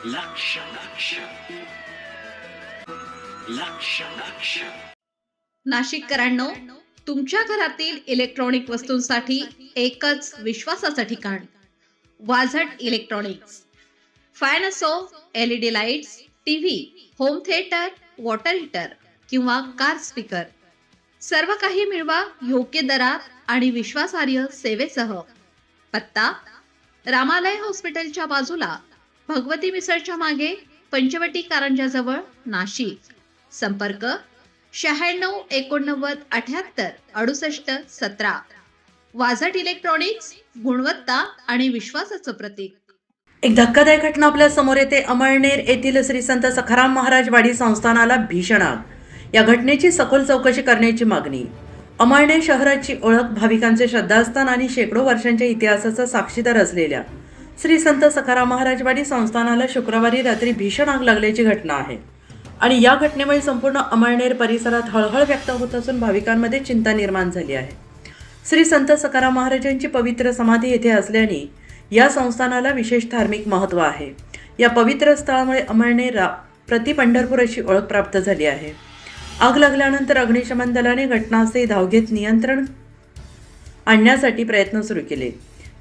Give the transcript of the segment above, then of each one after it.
लक्ष लक्ष लक्ष लक्ष नाशिककरांनो, तुमच्या घरातील इलेक्ट्रॉनिक वस्तूंसाठी एकच विश्वासाचं ठिकाण वाझट इलेक्ट्रॉनिक्स. फॅन असो, LED lights, TV, home theatre, water heater किंवा कार स्पीकर, सर्व काही मिळवा योग्य दरात आणि विश्वासार्ह सेवेसह. पत्ता: रामालय हॉस्पिटलच्या बाजूला, भगवती मिसळच्या मागे, पंचवटी कारंजाजवळ, नाशिक. संपर्क: 96 89 78 68 17. वाझट इलेक्ट्रॉनिक्स, गुणवत्ता आणि विश्वासाचं प्रतीक. एक धक्कादायक घटना आपल्या समोर येते. अमळनेर येथील श्री संत सखाराम महाराज वाडी संस्थानाला भीषण आग. या घटनेची सखोल चौकशी करण्याची मागणी. अमळनेर शहराची ओळख, भाविकांचे श्रद्धास्थान आणि शेकडो वर्षांच्या इतिहासाचा साक्षीदार असलेल्या श्री संत सखाराम महाराज वाडी संस्थानाला शुक्रवारी रात्री भीषण आग लागल्याची घटना आहे आणि या घटनेमुळे संपूर्ण अमळनेर परिसरात हळहळ व्यक्त होत असून भाविकांमध्ये चिंता निर्माण झाली आहे. श्री संत सखाराम महाराजांची पवित्र समाधी येथे असल्याने या संस्थानाला विशेष धार्मिक महत्त्व आहे. या पवित्र स्थळामुळे अमळनेर प्रति पंढरपूर अशी ओळख प्राप्त झाली आहे. आग लागल्यानंतर अग्निशमन दलाने घटनास्थळी धाव घेत नियंत्रण आणण्यासाठी प्रयत्न सुरू केले.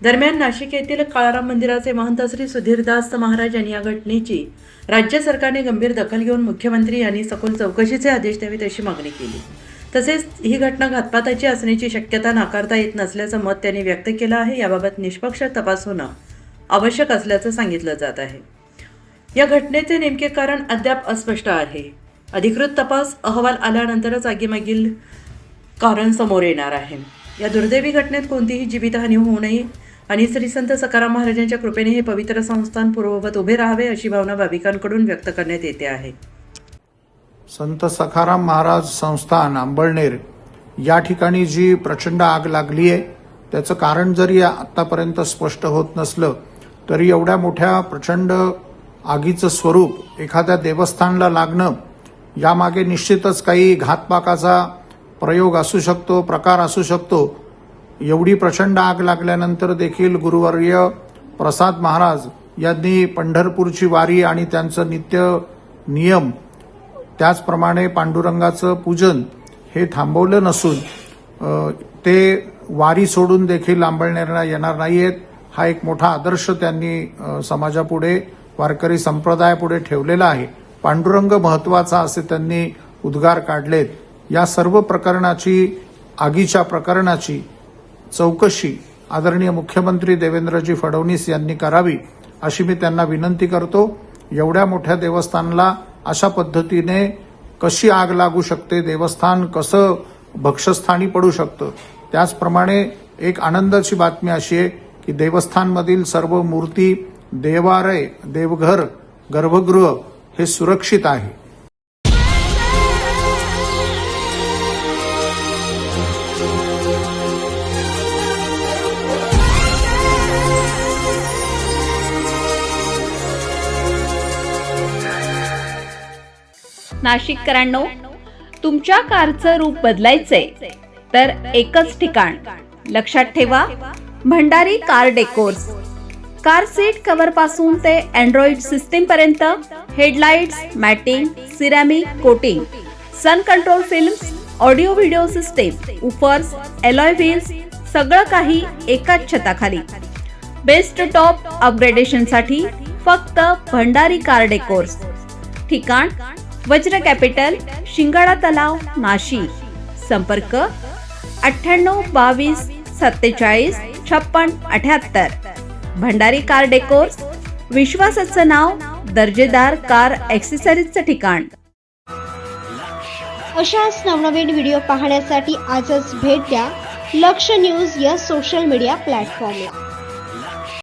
दरम्यान नाशिक येथील काळाराम मंदिराचे महंत श्री सुधीरदास महाराज यांनी या घटनेची राज्य सरकारने गंभीर दखल घेऊन मुख्यमंत्री यांनी सखोल चौकशीचे आदेश द्यावेत अशी मागणी केली. तसेच ही घटना घातपाताची असण्याची शक्यता नाकारता येत नसल्याचं मत त्यांनी व्यक्त केलं आहे. याबाबत निष्पक्ष तपास होणं आवश्यक असल्याचं सांगितलं जात आहे. या घटनेचे नेमके कारण अद्याप अस्पष्ट आहे. अधिकृत तपास अहवाल आल्यानंतरच आगीमागील कारण समोर येणार आहे. या दुर्दैवी घटनेत कोणतीही जीवितहानी होऊ नये आणि श्री संत सखाराम महाराजांच्या कृपेने हे पवित्र संस्थान पूर्ववत उभे राहावे अशी भावना भाविकांकडून व्यक्त करण्यात येते आहे. संत सखाराम महाराज संस्थान अंबळनेर या ठिकाणी जी प्रचंड आग लागली आहे त्याचं कारण जरी आतापर्यंत स्पष्ट होत नसलं तरी एवढ्या मोठ्या प्रचंड आगीचं स्वरूप एखाद्या देवस्थानला लागणं यामागे निश्चितच काही घातपाताचा प्रयोग असू शकतो, प्रकार असू शकतो. एवढी प्रचंड आग लागल्यानंतर देखील गुरुवर्य प्रसाद महाराज यांनी पंढरपूरची वारी आणि त्यांचं नित्य नियम त्याचप्रमाणे पांडुरंगाचं पूजन हे थांबवलं नसून ते वारी सोडून देखील अंबळनेरला येणार नाहीयेत हा एक मोठा आदर्श त्यांनी समाजापुढे, वारकरी संप्रदायापुढे ठेवलेला आहे. पांडुरंग महत्वाचा असे त्यांनी उद्गार काढलेत. या सर्व प्रकरणाची, आगीच्या प्रकरणाची चौकशी आदरणीय मुख्यमंत्री देवेंद्रजी फडणवीस यांनी करावी अशी मी त्यांना विनंती करतो. एवढ्या मोठ्या देवस्थानला अशा पद्धतीने कशी आग लागू शकते, देवस्थान कसं भक्षस्थानी पडू शकतं. त्याचप्रमाणे एक आनंदाची बातमी अशी आहे की देवस्थानमधील सर्व मूर्ती, देवालय, देवघर, गर्भगृह हे सुरक्षित आहे. नाशिककरांनो, तुमच्या कारचं रूप बदलायचंय तर एकच ठिकाण लक्षात ठेवा, Bhandari car decors. Car seat cover पासून ते अँड्रॉइड सिस्टीम पर्यंत, headlights, matting, ceramic coating, sun control films, audio video system, woofers, alloy wheels, सगळं काही एकाच छताखाली. बेस्ट टॉप अपग्रेडेशन साठी फक्त भंडारी कार डेकोर्स. ठिकाण: वज्र कॅपिटल, शिंगाडा तलाव, नाशिक. संपर्क: 98 22 47 56 78. भंडारी कार डेकोर्स, विश्वासाचं नाव, दर्जेदार कार ॲक्सेसरीजचं ठिकाण. अशाच नवनवीन व्हिडिओ पाहण्यासाठी आजच भेट द्या लक्ष न्यूज या सोशल मीडिया प्लॅटफॉर्मला.